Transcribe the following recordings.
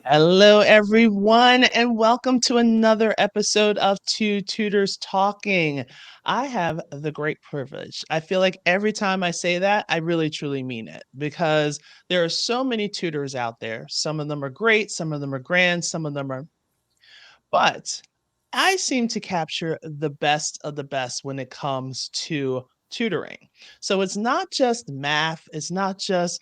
Hello, everyone, and welcome to another episode of Two Tutors Talking. I have the great privilege. I feel like every time I say that, I really truly mean it because there are so many tutors out there. Some of them are great, some of them are grand, some of them are, but I seem to capture the best of the best when it comes to tutoring. So it's not just math, it's not just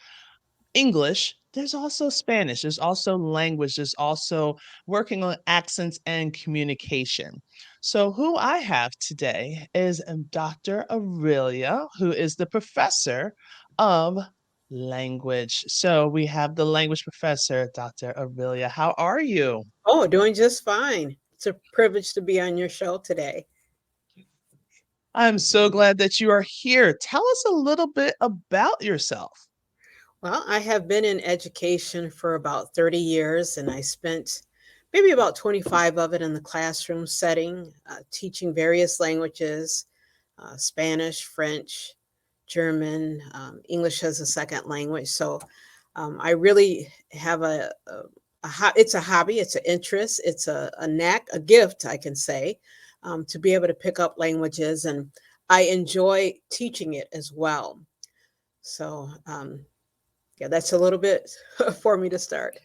English, there's also Spanish, there's also language, there's also working on accents and communication. So, who I have today is Dr. Aurelia, who is the professor of language. So, we have the language professor, Dr. Aurelia. How are you? Oh, doing just fine. It's a privilege to be on your show today. I'm so glad that you are here. Tell us a little bit about yourself. Well, I have been in education for about 30 years, and I spent maybe about 25 of it in the classroom setting, teaching various languages Spanish, French, German, English as a second language. So I really have it's a hobby, it's an interest, it's a knack, a gift, I can say, to be able to pick up languages. And I enjoy teaching it as well. So, yeah, that's a little bit for me to start.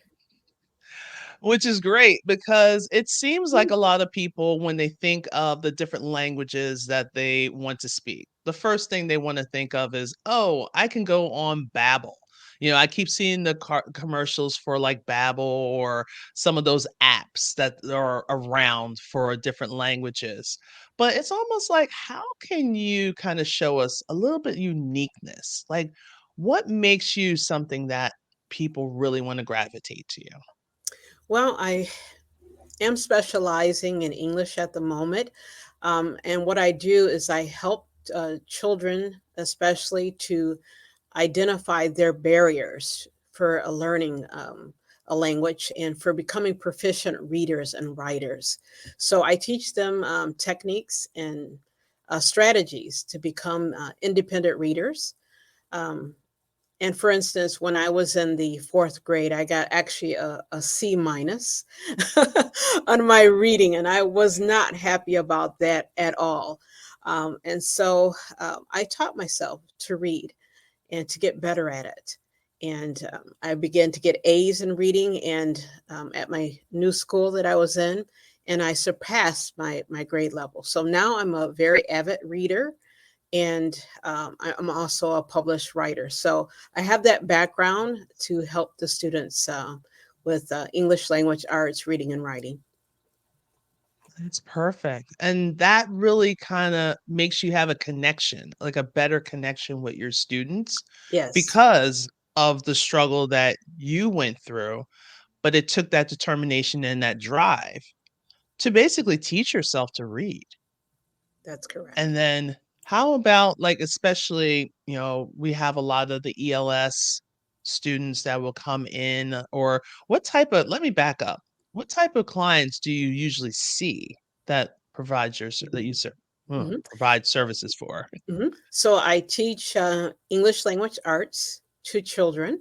Which is great because it seems like a lot of people, when they think of the different languages that they want to speak, the first thing they want to think of is, oh, I can go on Babbel. I keep seeing the commercials for like Babbel or some of those apps that are around for different languages. But it's almost like, how can you kind of show us a little bit uniqueness? Like, what makes you something that people really want to gravitate to you? Well, I am specializing in English at the moment. And what I do is I help children, especially, to identify their barriers for learning a language and for becoming proficient readers and writers. So I teach them techniques and strategies to become independent readers. Um, and for instance, when I was in the fourth grade, I got actually a C minus on my reading, and I was not happy about that at all. And so I taught myself to read and to get better at it. And I began to get A's in reading and at my new school that I was in, and I surpassed my grade level. So now I'm a very avid reader, and I'm also a published writer. So I have that background to help the students with English language arts, reading and writing. That's perfect. And that really kinda makes you have a connection, like a better connection with your students Yes. because of the struggle that you went through, but it took that determination and that drive to basically teach yourself to read. That's And correct. then how about, like, especially, we have a lot of the ELS students that will come in, or what type of let me back up. What type of clients do you usually see that provides your that you Mhm. provide services for? So I teach English language arts to children.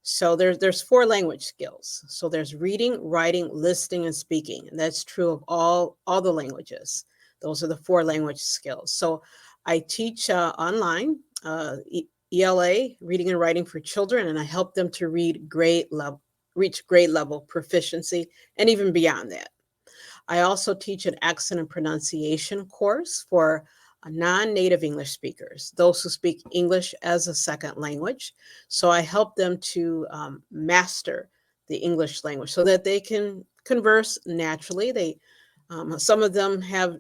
So there's four language skills. So there's reading, writing, listening, and speaking. And that's true of all the languages. Those are the four language skills. So I teach online ELA, reading and writing for children, and I help them to reach grade level proficiency, and even beyond that. I also teach an accent and pronunciation course for non native English speakers, those who speak English as a second language. So I help them to master the English language so that they can converse naturally. Some of them have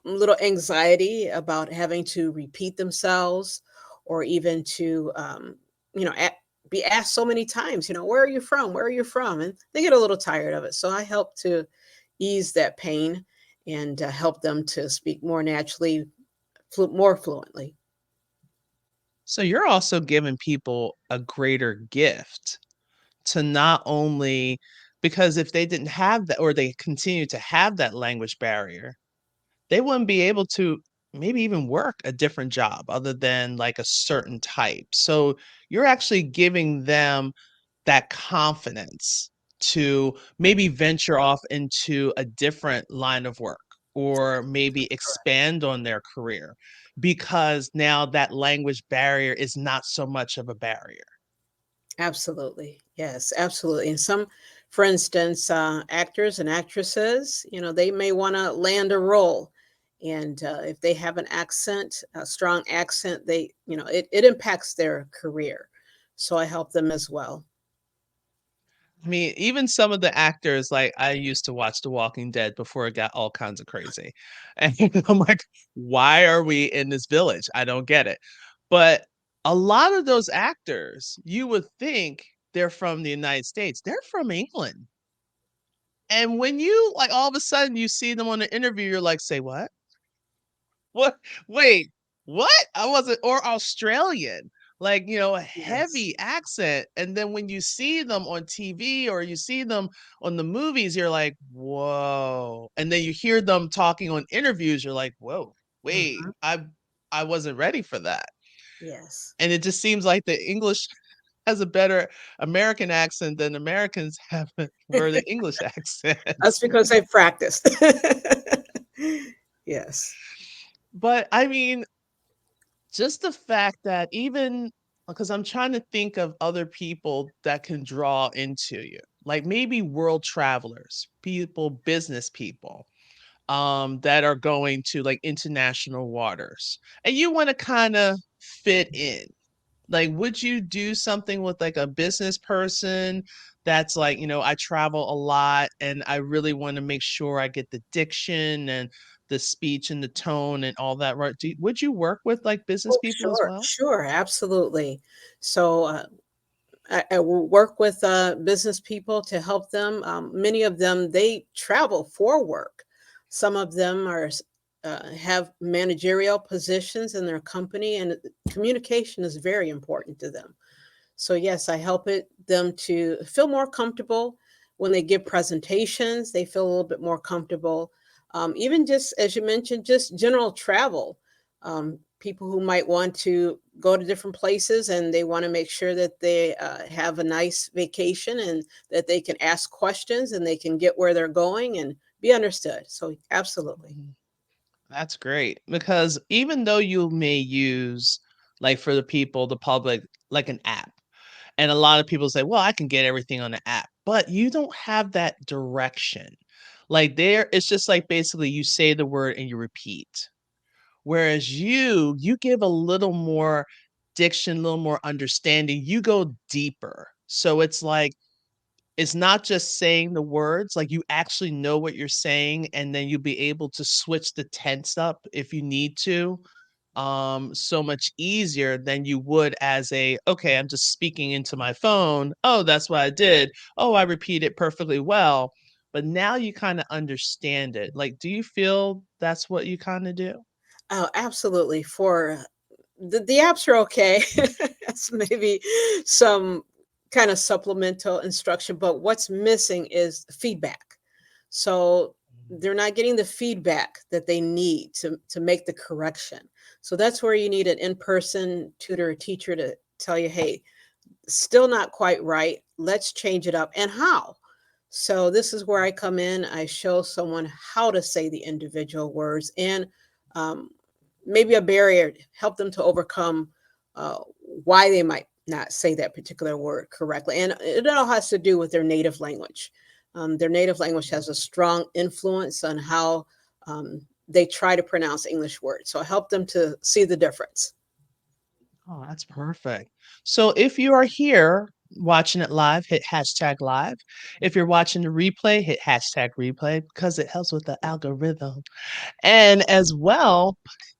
a little anxiety about having to repeat themselves or even to, you know, be asked so many times, where are you from? Where are you from? And they get a little tired of it. So I help to ease that pain and help them to speak more naturally, more fluently. So you're also giving people a greater gift to not only because if they didn't have that or they continue to have that language barrier, they wouldn't be able to maybe even work a different job other than like a certain type. So you're actually giving them that confidence to maybe venture off into a different line of work or maybe expand on their career because now that language barrier is not so much of a barrier. Absolutely. Yes, absolutely. And some, for instance, actors and actresses, they may want to land a role. And if they have an accent, a strong accent, it impacts their career. So I help them as well. I mean, even some of the actors, like I used to watch The Walking Dead before it got all kinds of crazy. And I'm like, why are we in this village? I don't get it. But a lot of those actors, you would think they're from the United States. They're from England. And when you like all of a sudden you see them on an interview, you're like, say what? What? Wait, what? I wasn't, or Australian, like, a Yes. heavy accent. And then when you see them on TV or you see them on the movies, you're like, whoa. And then you hear them talking on interviews, you're like, whoa, wait, Hmm. I wasn't ready for that. Yes. And it just seems like the English has a better American accent than Americans have for the English That's accents. because they practiced. Yes. But I mean, just the fact that even because I'm trying to think of other people that can draw into you, like maybe world travelers, people, business people, that are going to like international waters, and you want to kind of fit in. Like, would you do something with like a business person that's like, I travel a lot and I really want to make sure I get the diction and the speech and the tone and all that right? Would you work with like business Oh, people as sure, well? sure, absolutely. So I will work with business people to help them. Many of them they travel for work. Some of them have managerial positions in their company, and communication is very important to them. So yes, I help them to feel more comfortable when they give presentations. They feel a little bit more comfortable. Even just as you mentioned, just general travel. People who might want to go to different places and they want to make sure that they have a nice vacation and that they can ask questions and they can get where they're going and be understood. So absolutely. Mhm. That's great because even though you may use like for the people, the public, like an app, and a lot of people say, well, I can get everything on the app, but you don't have that direction. Like there, it's just like basically you say the word and you repeat. Whereas you give a little more diction, a little more understanding. You go deeper. So it's like it's not just saying the words, like you actually know what you're saying, and then you'll be able to switch the tense up if you need to so much easier than you would as a okay, I'm just speaking into my phone. Oh, that's what I did. Oh, I repeat it perfectly well. But now you kind of understand it. Like, do you feel that's what you kind of do? Oh, absolutely. For the apps are okay. It's maybe some kind of supplemental instruction, but what's missing is feedback. So they're not getting the feedback that they need to make the correction. So that's where you need an in-person tutor or teacher to tell you, hey, still not quite right. Let's change it up. And how? So this is where I come in. I show someone how to say the individual words and um, maybe a barrier, help them to overcome uh, why they might not say that particular word correctly. And it all has to do with their native language. Their native language has a strong influence on how they try to pronounce English words. So I help them to see the difference. Oh, that's perfect. So if you are here watching it live, hit hashtag live. If you're watching the replay, hit hashtag replay because it helps with the algorithm. And as well,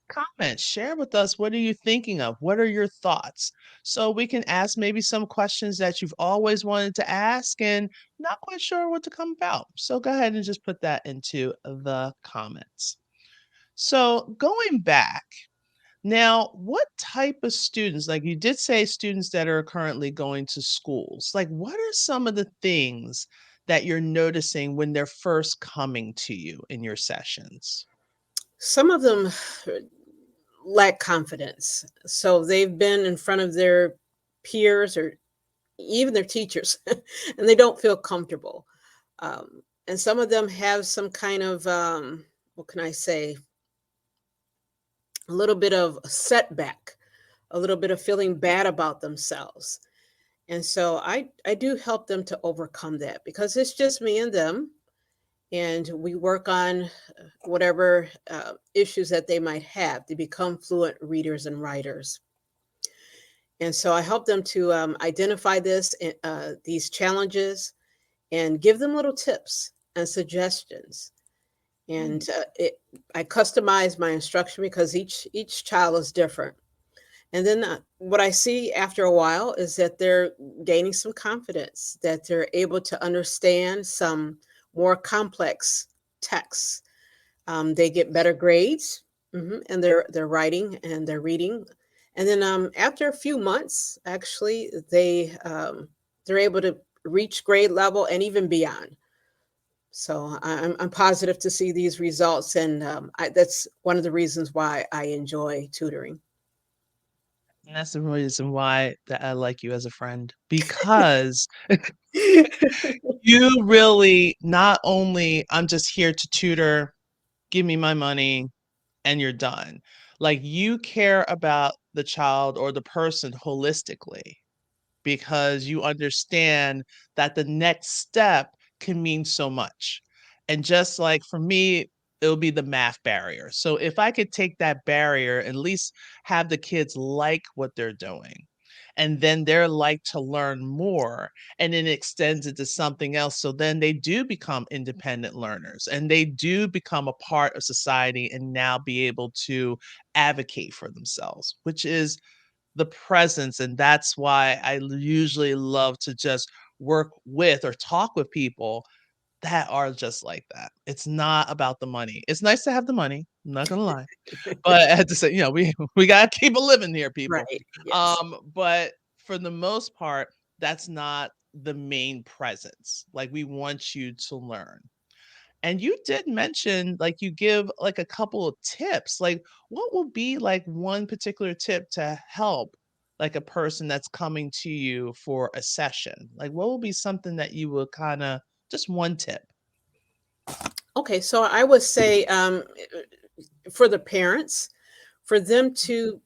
comment, share with us what are you thinking of? What are your thoughts? So we can ask maybe some questions that you've always wanted to ask and not quite sure what to come about. So go ahead and just put that into the comments. So going back, now, what type of students, like you did say students that are currently going to schools, like what are some of the things that you're noticing when they're first coming to you in your sessions? Some of them lack confidence. So they've been in front of their peers or even their teachers, and they don't feel comfortable. And some of them have some kind of, what can I say, a little bit of a setback, a little bit of feeling bad about themselves. And so I do help them to overcome that because it's just me and them. And we work on whatever issues that they might have to become fluent readers and writers. And so I help them to identify these challenges, and give them little tips and suggestions. Mm. And I customize my instruction because each child is different. And then what I see after a while is that they're gaining some confidence, that they're able to understand some more complex texts. They get better grades, and their writing and their reading. And then after a few months, actually, they're able to reach grade level and even beyond. So I'm positive to see these results, and that's one of the reasons why I enjoy tutoring. And that's the reason why that I like you as a friend, because you really not only, "I'm just here to tutor, give me my money, and you're done." Like, you care about the child or the person holistically, because you understand that the next step can mean so much. And just like for me, it'll be the math barrier. So if I could take that barrier, at least have the kids like what they're doing, and then they're like to learn more, and then it extends it to something else. So then they do become independent learners and they do become a part of society and now be able to advocate for themselves, which is the presence. And that's why usually love to just work with or talk with people that are just like that. It's not about the money. It's nice to have the money, I'm not gonna lie. But at the same, we gotta keep a living here, people. Right. Yes. But for the most part, that's not the main presence. Like, we want you to learn. And you did mention, like, you give, like, a couple of tips. Like, what will be, like, one particular tip to help, like, a person that's coming to you for a session? Like, what will be something that you will kinda just one tip? Okay. So I would say, for the parents, for them to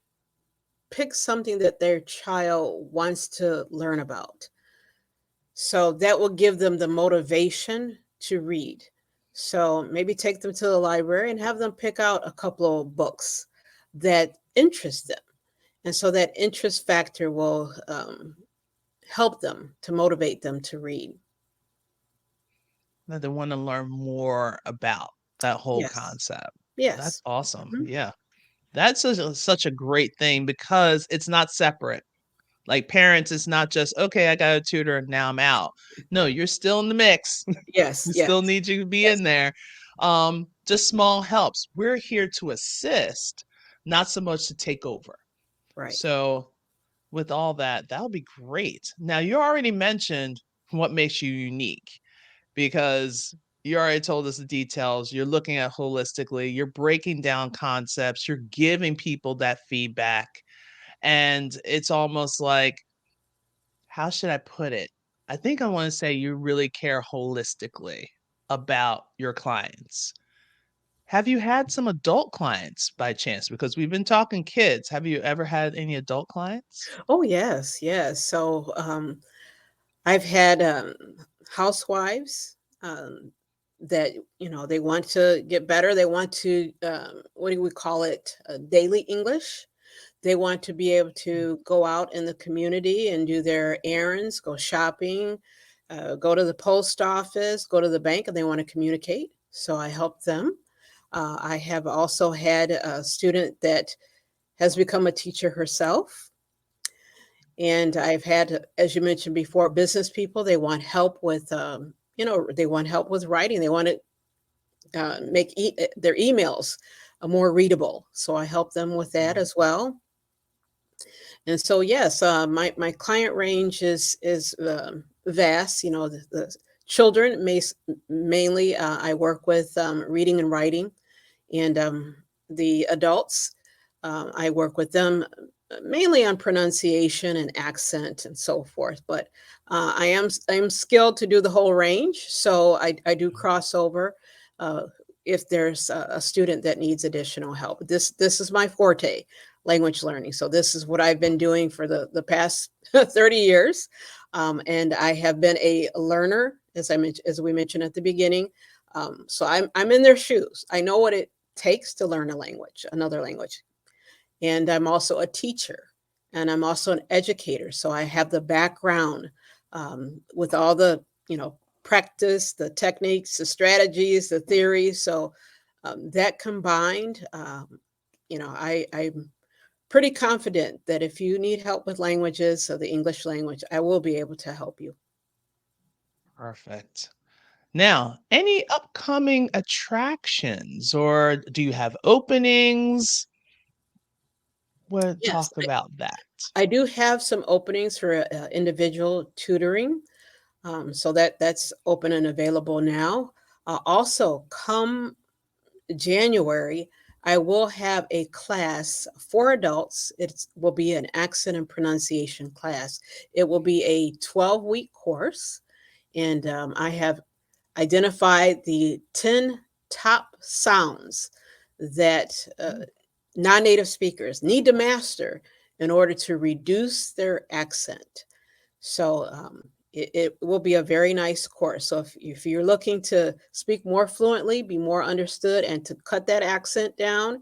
pick something that their child wants to learn about. So that will give them the motivation to read. So maybe take them to the library and have them pick out a couple of books that interest them. And so that interest factor will help them to motivate them to read. That they wanna learn more about that whole Yes. concept. That's Yes. awesome, Mhm. yeah. That's such a great thing because it's not separate. Like, parents, it's not just, "Okay, I got a tutor and now I'm out." No, you're still in the mix. Yes. We Yes. still need you to be Yes. in there. Just small helps. We're here to assist, not so much to take over. Right. So, with all that, that'll be great. Now, you already mentioned what makes you unique, because you already told us the details. You're looking at holistically, you're breaking down concepts, you're giving people that feedback, and it's almost like, how should I put it? I think I wanna say you really care holistically about your clients. Have you had some adult clients by chance? Because we've been talking kids. Have you ever had any adult clients? Oh, yes. Yes. So I've had housewives that, they want to get better. They want to, what do we call it? Daily English. They want to be able Mm. to go out in the community and do their errands, go shopping, go to the post office, go to the bank, and they want to communicate. So I help them. I have also had a student that has become a teacher herself. And I've had, as you mentioned before, business people. They want help with, they want help with writing. They want to make their emails more readable. So I help them with that Mm. as well. And so, yes, my client range is vast. The children mainly I work with reading and writing, and the adults I work with them mainly on pronunciation and accent and so forth. But I'm skilled to do the whole range, so I do crossover uh, if there's a student that needs additional help. This is my forte, language learning. So this is what I've been doing for the past 30 years, and I have been a learner, as we mentioned at the beginning. So I'm in their shoes. I know what it takes to learn a language, another language, and I'm also a teacher, and I'm also an educator. So I have the background with all the practice, the techniques, the strategies, the theories. So that combined, I'm pretty confident that if you need help with languages, so the English language, I will be able to help you. Perfect. Now, any upcoming attractions or do you have openings? We'll Yes, talk about that. I do have some openings for individual tutoring. So that's open and available now. Also, come January, I will have a class for adults. It will be an accent and pronunciation class. It will be a 12-week course, and I have identified the 10 top sounds that Mm. non-native speakers need to master in order to reduce their accent. So it will be a very nice course. So if you're looking to speak more fluently, be more understood, and to cut that accent down,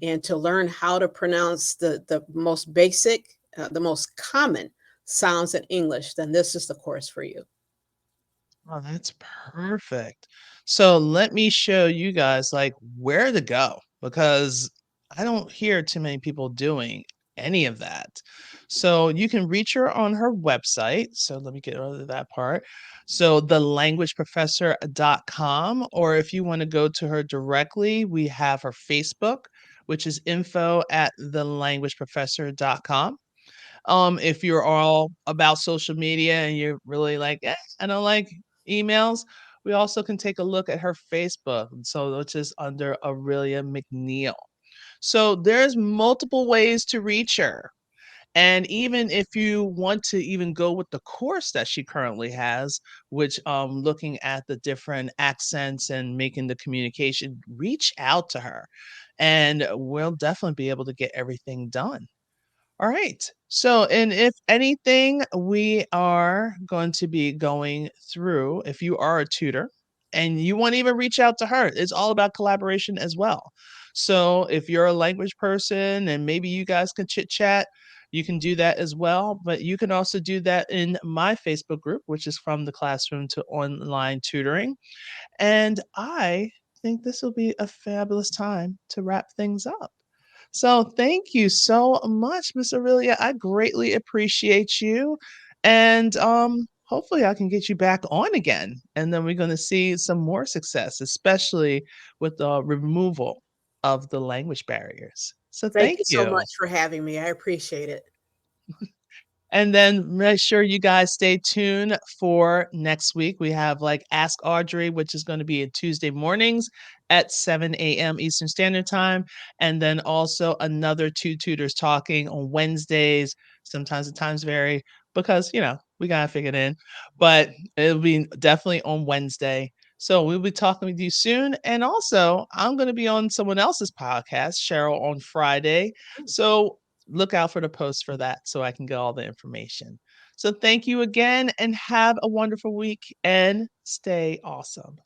and to learn how to pronounce the most basic, the most common sounds in English, then this is the course for you. Oh, that's perfect. So let me show you guys like where to go because I don't hear too many people doing any of that. So you can reach her on her website. So let me get rid of that part. So thelanguageprofessor.com, or if you want to go to her directly, we have her Facebook, which is info@thelanguageprofessor.com. If you're all about social media and you're really like, I don't like emails, we also can take a look at her Facebook, so which is under Aurelia McNeil. So there's multiple ways to reach her. And even if you want to even go with the course that she currently has, which looking at the different accents and making the communication, reach out to her and we'll definitely be able to get everything done. All right. So, and if anything, we are going to be going through, if you are a tutor and you want to even reach out to her, it's all about collaboration as well. So, if you're a language person and maybe you guys can chit chat, you can do that as well. But you can also do that in my Facebook group, which is From the Classroom to Online Tutoring. And I think this will be a fabulous time to wrap things up. So thank you so much, Miss Aurelia. I greatly appreciate you. And hopefully I can get you back on again. And then we're going to see some more success, especially with the removal of the language barriers. So Thank thank you so you. much for having me. I appreciate it. And then make sure you guys stay tuned for next week. We have like Ask Audrey, which is going to be Tuesday mornings at 7 a.m. Eastern Standard Time. And then also another Two Tutors Talking on Wednesdays. Sometimes the times vary because, we got to figure it in. But it'll be definitely on Wednesday. So we'll be talking with you soon. And also, I'm going to be on someone else's podcast, Cheryl, on Friday. So look out for the post for that so I can get all the information. So thank you again and have a wonderful week and stay awesome.